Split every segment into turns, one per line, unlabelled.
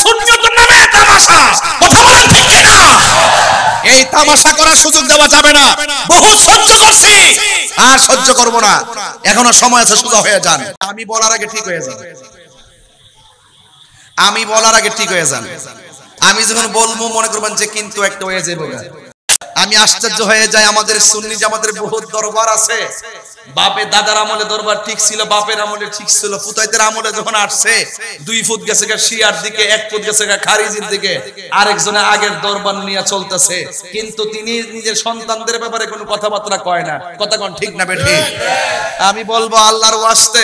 সুন্নিয়তের নামে তামাশা, কথা বলেন ঠিক কি না? এই তামাশা করার সুযোগ দেওয়া যাবে না। বহু সহ্য করছি, আর সহ্য করব না। এখনো সময় আছে, সোজা হয়ে যান। আমি বলার আগে ঠিক হয়ে যান। আমি বলার আগে ঠিক হয়ে যান। আমি যখন বলবো মনে করবেন যে কিন্তু একটা হয়ে যাবে। আমি আশ্চর্য হয়ে যাই, আমাদের সুন্নি জামাতের বহুত দরবার আছে। বাপে দাদার আমলে দরবার ঠিক ছিল, বাপের আমলে ঠিক ছিল। ফুতাইতের আমলে যখন আসছে 2 ফুট গেছে শিয়ার দিকে, 1 ফুট গেছে খারিজির দিকে, আরেকজনে আগের দরবার নিয়ে চলতেছে। কিন্তু তিনি নিজের সন্তানদের ব্যাপারে কোনো কথাবার্তা কয় না। কথা কোন ঠিক না বেঠি? আমি বলবো আল্লাহর ওয়াস্তে,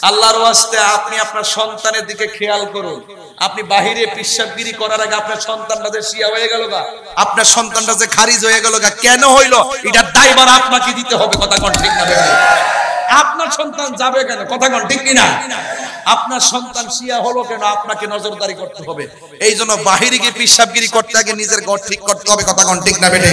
আল্লাহর ওয়াস্তে আপনি আপনার সন্তানের দিকে খেয়াল করুন। আপনি বাহিরে পিশাবগিরি করার আগে আপনার সন্তানটা যে শিয়া হয়ে গেল গা, আপনার সন্তানটা যে খারিজ হয়ে গেল গা, কেন হইল এটার দায়ভার আপনাকে দিতে হবে। কথা কোন ঠিক না বেঠি? আপনার সন্তান যাবে কেন? কথা কোন ঠিক কি না? আপনার সন্তান শিয়া হলো কেন? আপনাকে নজরদারি করতে হবে। এই জন্য বাহিরে গিয়ে পিশাবগিরি করতে আগে নিজের ঘর ঠিক করতে হবে। কথা কোন ঠিক না বেঠি?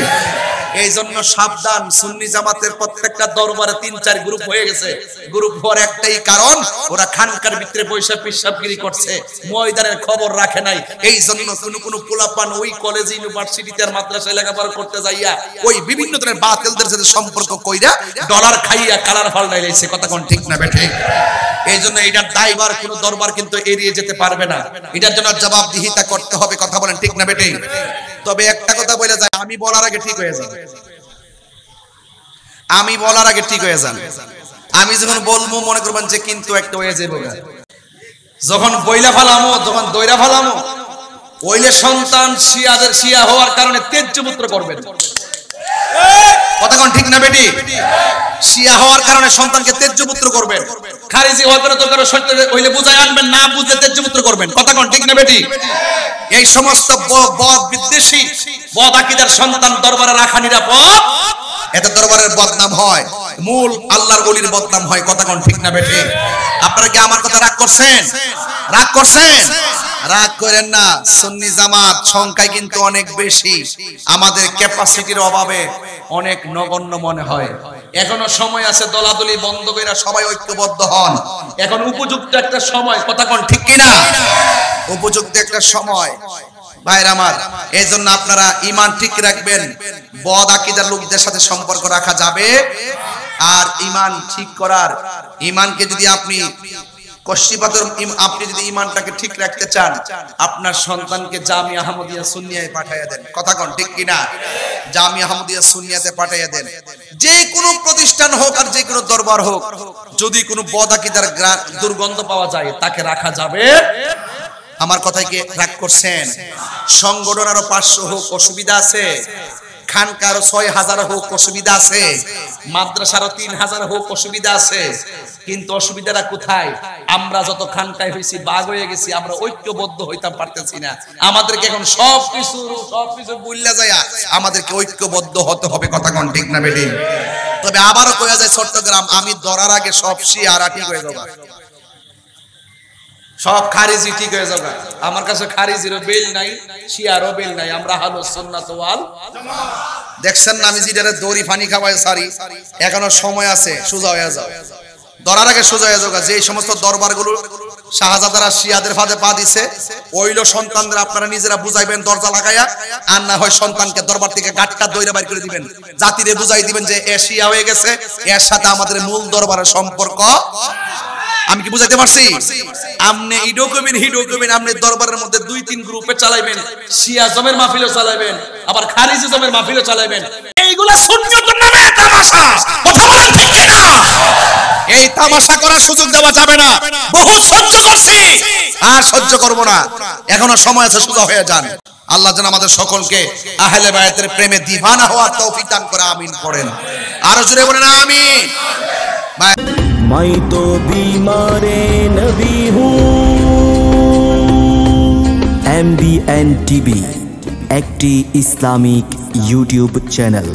এই জন্য সাবধান, সুন্নি জামাতের প্রত্যেকটা দরবারে 3-4 গ্রুপ হয়ে গেছে। গ্রুপ হওয়ার একটাই কারণ, ওরা খানকার ভিতরে বৈশা পিশাবগিরি করছে, ময়দানের খবর রাখে নাই। এই জন্য কোন পোলাপান ওই কলেজ, ইউনিভার্সিটিতে আর মাদ্রাসায় লেখাপড়া করতে যাইয়া ওই বিভিন্ন ধরনের বাতিলদের সাথে সম্পর্ক কইরা ডলার খাইয়া কালার ফাল্টাই লাইছে। কথা কোন ঠিক না বেঠি? এই জন্য এটার দায়ভার কোন দরবার কিন্তু এড়িয়ে যেতে পারবে না। এটার জন্য জবাবদিহিতা করতে হবে। কথা বলেন ঠিক না বেঠি? তবে একটা কথা বলে যায়, আমি বলার আগে ঠিক হয়ে যান। আমি বলার আগে ঠিক হয়ে যান। আমি যখন বলবো মনে করবেন যে কিন্তু একটা হয়ে যাবে। যখন বইলা ফালামো, যখন দইরা ফালামো, ওইলে সন্তান শিয়াদের শিয়া হওয়ার কারণে তেজ্যপুত্র করবেন। কথা কোন ঠিক না বেটি? শিয়া হওয়ার কারণে সন্তানকে তেজ্যপুত্র করবেন। খারিজি হওয়ার কারণে তোর সত্য হইলে বুঝাই আনবেন, না বুঝলে তেজ্যপুত্র করবেন। কথা কোন ঠিক না বেটি? এই সমস্ত বদ বিদ্বেষী, বদ আকীদার সন্তান দরবারে রাখা নিরাপদ। এতে দরবারের বদনাম হয়, মূল আল্লাহর ওলির বদনাম হয়। কথা কোন ঠিক না বেটি? আপনারা কি আমার কথা রাগ করছেন? রাগ করছেন? রাগ করেন না। সুন্নি জামাত সংখ্যায় কিন্তু অনেক বেশি, আমাদের ক্যাপাসিটির অভাবে অনেক নগণ্য মনে হয়। এখনো সময় আছে, দলাদলি বন্ধ করে সবাই ঐক্যবদ্ধ হন। এখন উপযুক্ত একটা সময়। কথা কোন ঠিক কিনা? উপযুক্ত একটা সময় ভাইরা আমার। এই জন্য আপনারা ঈমান ঠিক রাখবেন। বদ আকীদার লোকদের সাথে সম্পর্ক রাখা যাবে। আর ঈমান ঠিক করার, ঈমানকে যদি আপনি আপনি যদি ঈমানটাকে ঠিক রাখতে চান, আপনার সন্তানকে জামিয়া আহমদিয়া সুন্নিয়ায় পাঠিয়ে দেন। কথা কোন ঠিক কিনা? জামিয়া আহমদিয়া সুন্নিয়াতে পাঠিয়ে দেন। যে কোনো প্রতিষ্ঠান হোক আর যে কোনো দরবার হোক, যদি কোনো বদ আকীদার দুর্গন্ধ পাওয়া যায়, তাকে রাখা যাবে। আমার কথায় কি রাগ করছেন? সংগঠন আরো 500 হোক, অসুবিধা আছে? খানকার 6000 হোক, অসুবিধা আছে? মাদ্রাসার 3000 হোক, অসুবিধা আছে? কিন্তু অসুবিধাটা কোথায়? আমরা যত খানকায় হইছি, বাগ হয়ে গেছি, আমরা ঐক্যবদ্ধ হইতে পারতেছি না। আমাদেরকে এখন সবকিছু ভুলে যায়, আমাদেরকে ঐক্যবদ্ধ হতে হবে। কথা কোন ঠিক না বেটি? তবে আবারও কয়া যায়, চট্টগ্রাম আমি ধরার আগে সব শিয়ারা ঠিক হয়ে যাবে, সব খারিজি ঠিক হয়ে যাবে। আমার কাছে খারিজিরও বেল নাই, শিয়ারও বেল নাই। আমরা আহলুস সুন্নাত ওয়াল জামাত। দেখছেন না আমি যেটা দড়ি পানি খাওয়াই সারি, এখনো সময় আছে, সোজা হয়ে যাও। ধরার আগে সোজা হয়ে যাও। যে সমস্ত দরবারগুলো শাহজাদারা শিয়াদের ফাঁদে পা দিছে, ওইলো সন্তানদের আপনারা নিজেরা বুঝাইবেন দরজা লাগাইয়া। আর না হয় সন্তানকে দরবার থেকে গাটটা দইরা বাইর করে দিবেন, জাতিরে বুঝাই দিবেন যে এ শিয়া হয়ে গেছে, এর সাথে আমাদের মূল দরবারের সম্পর্ক। আমি কি বুঝাইতে পারছি? আপনি ইডো কবিন হিডো কবিন, আপনি দরবারের মধ্যে 2-3 গ্রুপে চালাইবেন, শিয়া জমের মাহফিলও চালাইবেন, আবার খারিজি জমের মাহফিলও চালাইবেন। এইগুলা সুন্নিয়তের নামে তামাশা। কথা বলেন ঠিক কি না? এই তামাশা করার সুযোগ দেওয়া যাবে না। বহু সহ্য করছি, আর সহ্য করব না। এখনো সময় আছে, সোজা হয়ে যান। আল্লাহ যেন আমাদের সকলকে আহলে বায়াতের প্রেমে দিওয়ানা হওয়ার তৌফিক দান করে। আমিন পড়েন, আরো জোরে বলেন আমিন।
मैं तो बीमारे नबी हूँ। MBN TV একটি ইসলামিক ইউটিউব চ্যানেল।